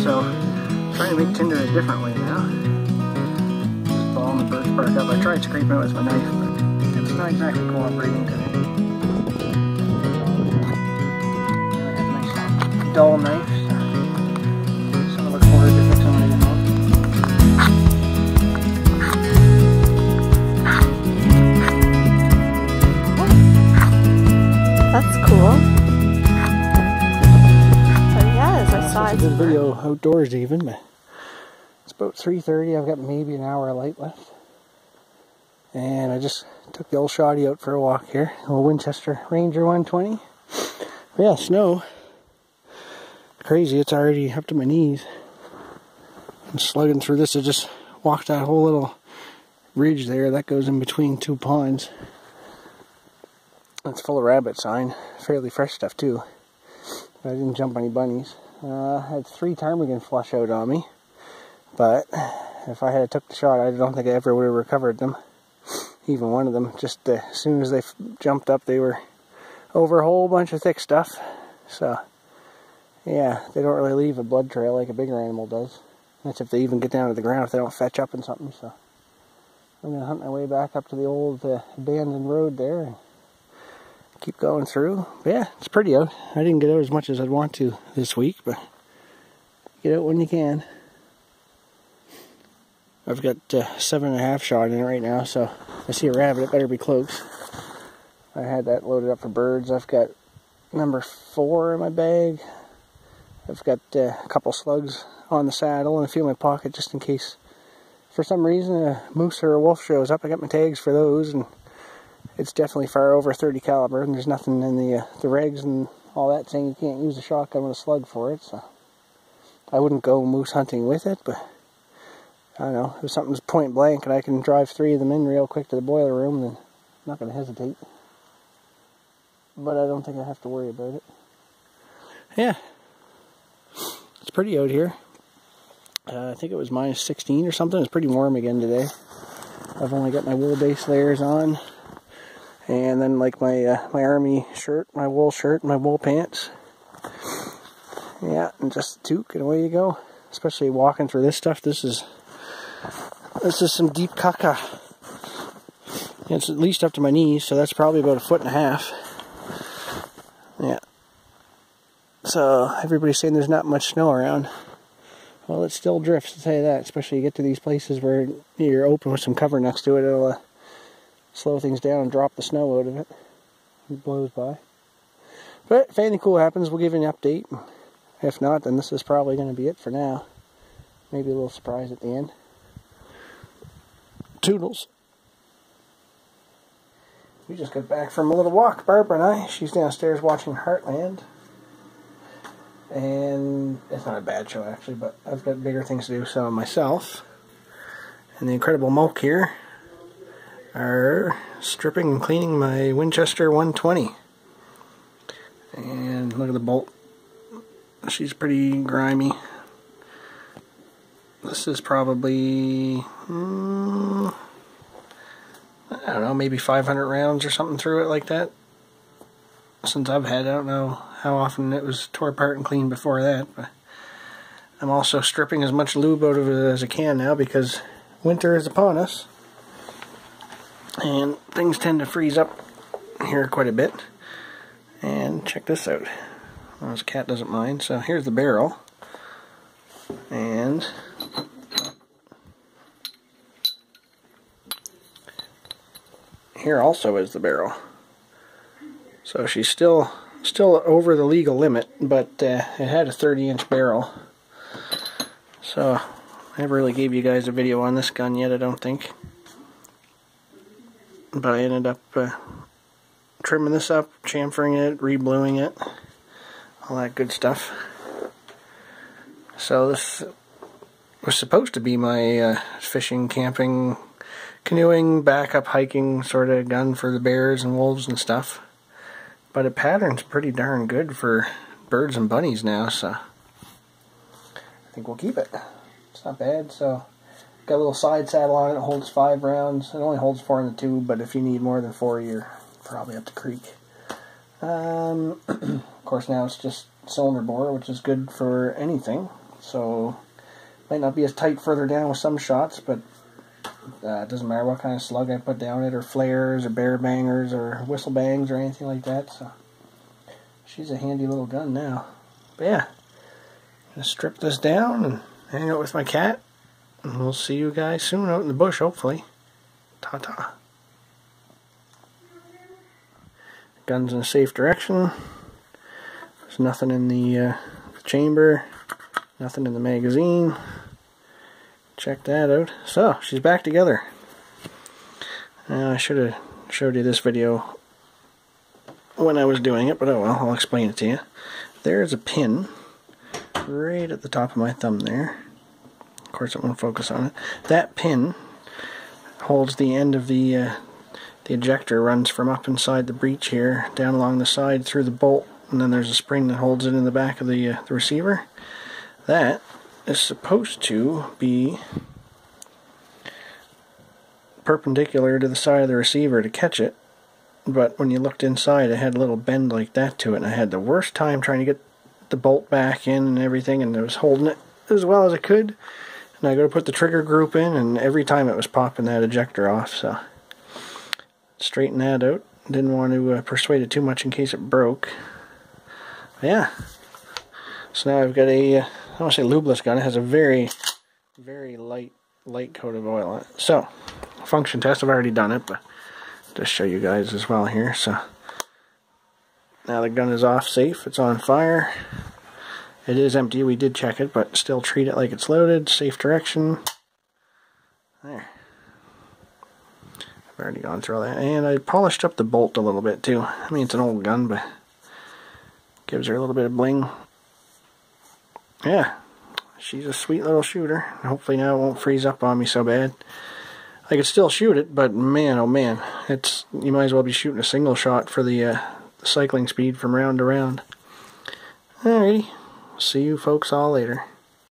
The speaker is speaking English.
So, trying to make tinder a different way now. Just balling the birch bark up. I tried scraping it with my knife, but it's not exactly cooperating today. I have a nice dull knife, so I look forward to fixing when I get home. That's cool. So yes, I saw it. It's a good video outdoors even, but it's about 3:30. I've got maybe an hour of light left. And I just took the old shottie out for a walk here. A Winchester Ranger 120. But yeah, snow. Crazy, it's already up to my knees. I'm slugging through this. I just walked that whole little ridge there. That goes in between two ponds. It's full of rabbit sign. Fairly fresh stuff too. But I didn't jump any bunnies. I had 3 ptarmigan flush out on me. But if I had took the shot, I don't think I ever would have recovered them. Even one of them. Just as soon as they jumped up, they were over a whole bunch of thick stuff. So, yeah, they don't really leave a blood trail like a bigger animal does. That's if they even get down to the ground, if they don't fetch up in something. So, I'm going to hunt my way back up to the old abandoned road there and keep going through. But yeah, it's pretty out. I didn't get out as much as I'd want to this week, but get out when you can. I've got 7.5 shot in it right now, so if I see a rabbit, it better be close. I had that loaded up for birds. I've got number 4 in my bag. I've got a couple slugs on the saddle and a few in my pocket just in case for some reason a moose or a wolf shows up. I got my tags for those, and it's definitely far over 30 caliber, and there's nothing in the regs and all that saying you can't use a shotgun with a slug for it, so I wouldn't go moose hunting with it, but I don't know, if something's point blank and I can drive 3 of them in real quick to the boiler room, then I'm not going to hesitate. But I don't think I have to worry about it. Yeah, it's pretty out here. I think it was minus 16 or something. It's pretty warm again today. I've only got my wool base layers on. And then like my army shirt, my wool shirt, my wool pants. Yeah, and just a toque and away you go. Especially walking through this stuff. This is some deep caca. It's at least up to my knees, so that's probably about 1.5 feet. Yeah. So everybody's saying there's not much snow around. Well, it still drifts, to tell you that. Especially you get to these places where you're open with some cover next to it. It'll slow things down and drop the snow out of it. It blows by. But if anything cool happens, we'll give you an update. If not, then this is probably going to be it for now. Maybe a little surprise at the end. Toodles. We just got back from a little walk, Barbara and I. She's downstairs watching Heartland. And it's not a bad show actually, but I've got bigger things to do, so myself and the Incredible Moke here are stripping and cleaning my Winchester 120. And look at the bolt. She's pretty grimy. This is probably, I don't know, maybe 500 rounds or something through it like that. Since I've had it, I don't know how often it was tore apart and cleaned before that. But I'm also stripping as much lube out of it as I can now because winter is upon us. And things tend to freeze up here quite a bit. And check this out. Well, this cat doesn't mind. So here's the barrel. And here also is the barrel. So she's still over the legal limit, but it had a 30-inch barrel. So I never really gave you guys a video on this gun yet, I don't think. But I ended up trimming this up, chamfering it, rebluing it, all that good stuff. So this was supposed to be my fishing, camping, canoeing, backup hiking sort of gun for the bears and wolves and stuff. But it patterns pretty darn good for birds and bunnies now, so I think we'll keep it. It's not bad. So got a little side saddle on it. It holds 5 rounds. It only holds 4 in the tube, but if you need more than 4, you're probably up the creek. Of course, now it's just cylinder bore, which is good for anything. so might not be as tight further down with some shots, but it doesn't matter what kind of slug I put down it, or flares, or bear bangers, or whistle bangs, or anything like that. So she's a handy little gun now. But yeah, I'm gonna strip this down and hang out with my cat, and we'll see you guys soon out in the bush, hopefully. Ta-ta. Gun's in a safe direction. There's nothing in the chamber, nothing in the magazine. Check that out. So, she's back together. I should have showed you this video when I was doing it, but oh well, I'll explain it to you. There's a pin right at the top of my thumb there. Of course, it won't focus on it. That pin holds the end of the ejector, runs from up inside the breech here, down along the side through the bolt, and then there's a spring that holds it in the back of the receiver. That is supposed to be perpendicular to the side of the receiver to catch it, but when you looked inside it had a little bend like that to it, and I had the worst time trying to get the bolt back in and everything, and I was holding it as well as I could, and I go to put the trigger group in, and every time it was popping that ejector off. So straighten that out. Didn't want to persuade it too much in case it broke. But yeah, so now I've got a I don't want to say lubeless gun. It has a very, very light coat of oil on it. So, function test, I've already done it, but just show you guys as well here. So, now the gun is off safe. It's on fire. It is empty. We did check it, but still treat it like it's loaded. Safe direction. There. I've already gone through all that. And I polished up the bolt a little bit too. I mean, it's an old gun, but gives her a little bit of bling. Yeah, she's a sweet little shooter. Hopefully now it won't freeze up on me so bad. I could still shoot it, but man, oh man, you might as well be shooting a single shot for the cycling speed from round to round. Alrighty, see you folks all later.